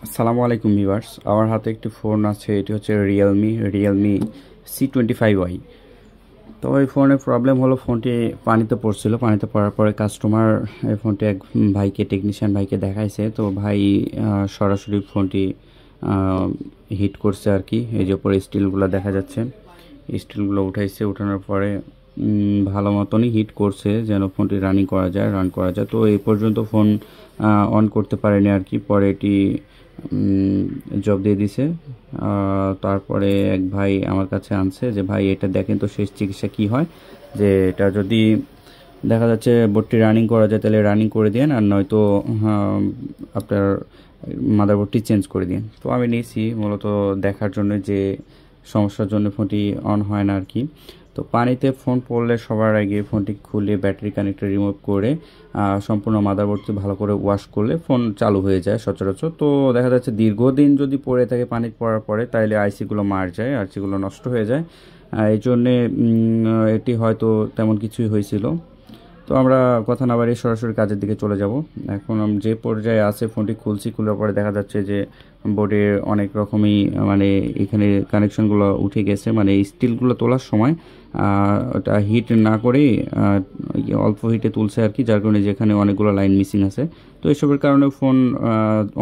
আসসালামু আলাইকুম ভিউয়ার্স, আমার হাতে একটি ফোন আছে। এটি হচ্ছে রিয়েলমি C25Y। তো এই ফোনের প্রবলেম হলো, ফোনটি পানিতে পড়ছিল। পানিতে পড়ার পরে কাস্টমার এই ফোনটি এক টেকনিশিয়ান ভাইকে দেখাইছে। তো ভাই সরাসরি ফোনটি হিট করছে আর কি। এই যে উপরে স্টিলগুলো দেখা যাচ্ছে, স্টিলগুলো উঠাইছে। উঠানোর পরে ভালো মতনই হিট করছে যেন ফোনটি রান করা যায়। তো এই পর্যন্ত ফোন অন করতে পারেনি আর কি। পরে এটি জব দিয়ে দিছে। তারপরে এক ভাই আমার কাছে আনছে যে ভাই এটা দেখেন তো শেষ চিকিৎসা কি হয়, যে এটা যদি দেখা যাচ্ছে বোর্ডটি রানিং করা যায় তাহলে রানিং করে দিন, আর নয়তো আপনার মাদারবোর্ডটি চেঞ্জ করে দিন। তো আমি নিয়েছি মূলত দেখার জন্য যে সমস্যার জন্য ফোনটি অন হয় না আর কি। তো পানিতে ফোন পড়লে সবার আগে ফোনটি খুলে ব্যাটারি কানেক্টর রিমুভ করে সম্পূর্ণ মাদারবোর্ডটি ভালো করে ওয়াশ করলে ফোন চালু হয়ে যায় সচরাচর। তো দেখা যাচ্ছে দীর্ঘদিন যদি পড়ে থাকে পানি পড়ার পরে, তাহলে আইসিগুলো মার যায়, আইসিগুলো নষ্ট হয়ে যায়। এই জন্যে এটি হয়তো তেমন কিছুই হয়েছিল। তো আমরা কথা না বাড়িয়ে সরাসরি কাজের দিকে চলে যাব। এখন যে পর্যায়ে আছে ফোনটি খুলছি, খোলার পরে দেখা যাচ্ছে যে বোর্ডের অনেক রকমই মানে এখানে কানেকশনগুলো উঠে গেছে। মানে স্টিলগুলো তোলার সময় ওটা হিট না করেই অল্প হিটে তুলছে আর কি, যার কারণে যেখানে অনেকগুলো লাইন মিসিং আছে। তো এসবের কারণে ফোন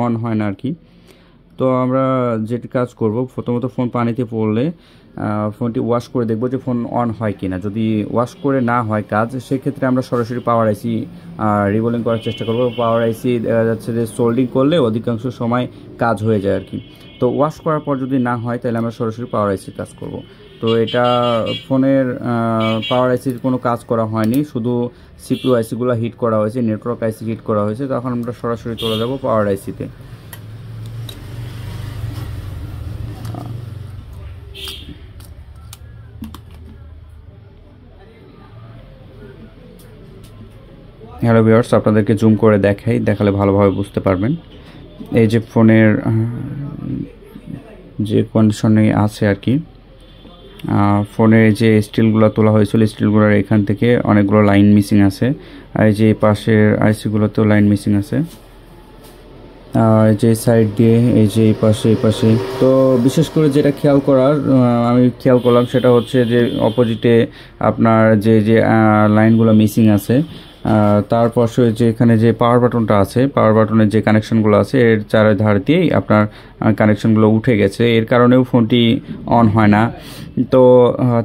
অন হয় না আর কি। তো আমরা যেটি কাজ করব, প্রথমত ফোন পানিতে পড়লে ফোনটি ওয়াশ করে দেখব যে ফোন অন হয় কি না। যদি ওয়াশ করে না হয় কাজ, সেক্ষেত্রে আমরা সরাসরি পাওয়ার আইসি রিবোলিং করার চেষ্টা করব। পাওয়ার আইসি দেখা যাচ্ছে যে সোল্ডিং করলে অধিকাংশ সময় কাজ হয়ে যায় আর কি। তো ওয়াশ করার পর যদি না হয় তাহলে আমরা সরাসরি পাওয়ার আইসির কাজ করব। তো এটা ফোনের পাওয়ার আইসির কোনো কাজ করা হয়নি, শুধু সিপিইউ আইসিগুলো হিট করা হয়েছে, নেটওয়ার্ক আইসি হিট করা হয়েছে। তখন আমরা সরাসরি চলে যাব পাওয়ার আইসিতে। হ্যালো ভিউয়ার্স, আপনাদেরকে জুম করে দেখালে ভালোভাবে বুঝতে পারবেন। এই যে ফোনের যে কন্ডিশনে আছে আর কি, ফোনের যে স্টিলগুলো তোলা হয়েছিল, স্টিলগুলোর এখান থেকে অনেকগুলো লাইন মিসিং আছে। আর এই যে পাশের আইসিগুলোতেও লাইন মিসিং আছে, যে সাইড দিয়ে এই যে এই পাশে। তো বিশেষ করে যেটা আমি খেয়াল করলাম সেটা হচ্ছে যে অপোজিটে আপনার যে লাইনগুলো মিসিং আছে, তার পাশে যে এখানে যে পাওয়ার বাটনটা আছে, পাওয়ার বাটনের যে কানেকশনগুলো আছে এর চারিধার দিয়েই আপনার কানেকশনগুলো উঠে গেছে। এর কারণেও ফোনটি অন হয় না। তো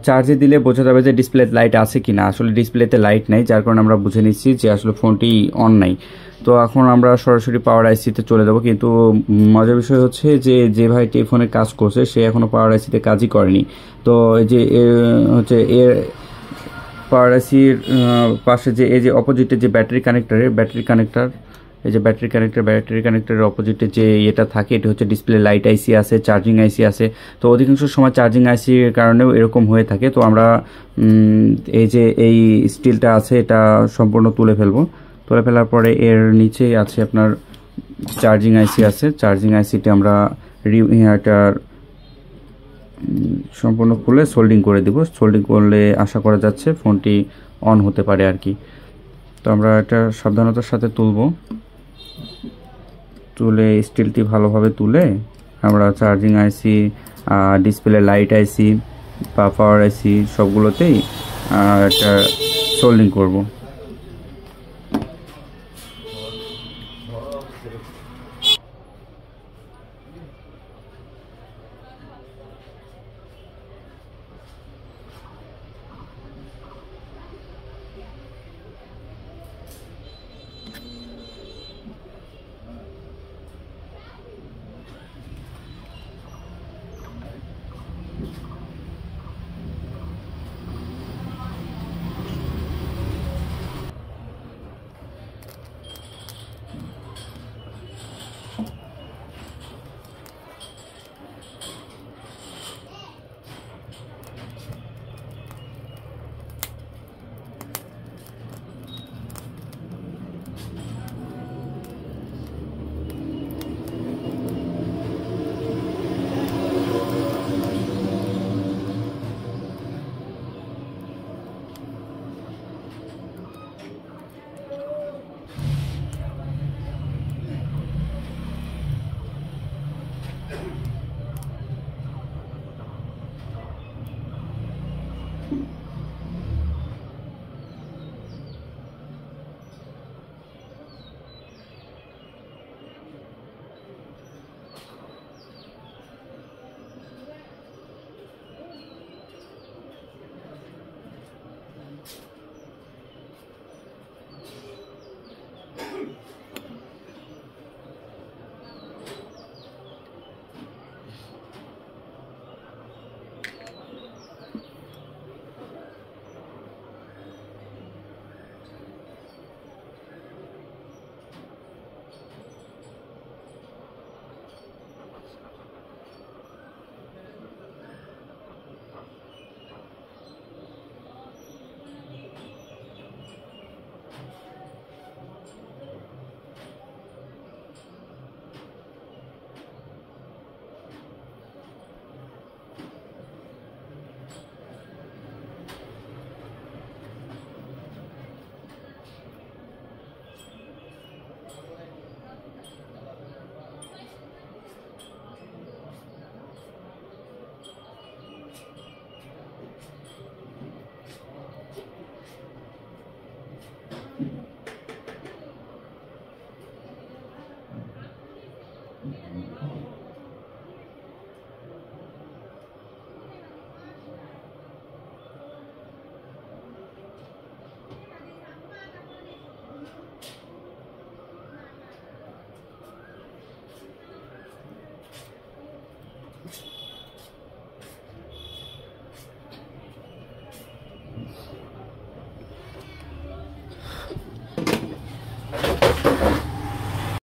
চার্জে দিলে বোঝা যাবে যে ডিসপ্লেতে লাইট আছে কি না। আসলে ডিসপ্লেতে লাইট নেই, যার কারণে আমরা বুঝে নিচ্ছি যে আসলে ফোনটি অন নাই। তো এখন আমরা সরাসরি পাওয়ার আইসিতে চলে যাব। কিন্তু মজার বিষয় হচ্ছে যে ভাই টেলিফোনে কাজ করছে সে এখনও পাওয়ার আইসিতে কাজই করেনি। তো এই যে এর পাওয়ার আইসির পাশে যে এই যে অপোজিটে যে ব্যাটারি কানেক্টরের অপোজিটে যে এটা থাকে, এটা হচ্ছে ডিসপ্লে লাইট আইসি আছে, চার্জিং আইসি আছে। তো অধিকাংশ সময় চার্জিং আইসির কারণেও এরকম হয়ে থাকে। তো আমরা এই স্টিলটা আছে এটা সম্পূর্ণ তুলে ফেলার পরে এর নিচেই আছে আপনার চার্জিং আইসি আছে। চার্জিং আইসিটি আমরা এটার সম্পূর্ণ খুলে সোল্ডিং করে দেব। সোল্ডিং করলে আশা করা যাচ্ছে ফোনটি অন হতে পারে আর কি। তো আমরা এটা সাবধানতার সাথে তুলে স্টিলটি ভালোভাবে তুলে আমরা চার্জিং আইসি, ডিসপ্লে লাইট আইসি বা পাওয়ার আইসি সবগুলোতেই এটা সোল্ডিং করব।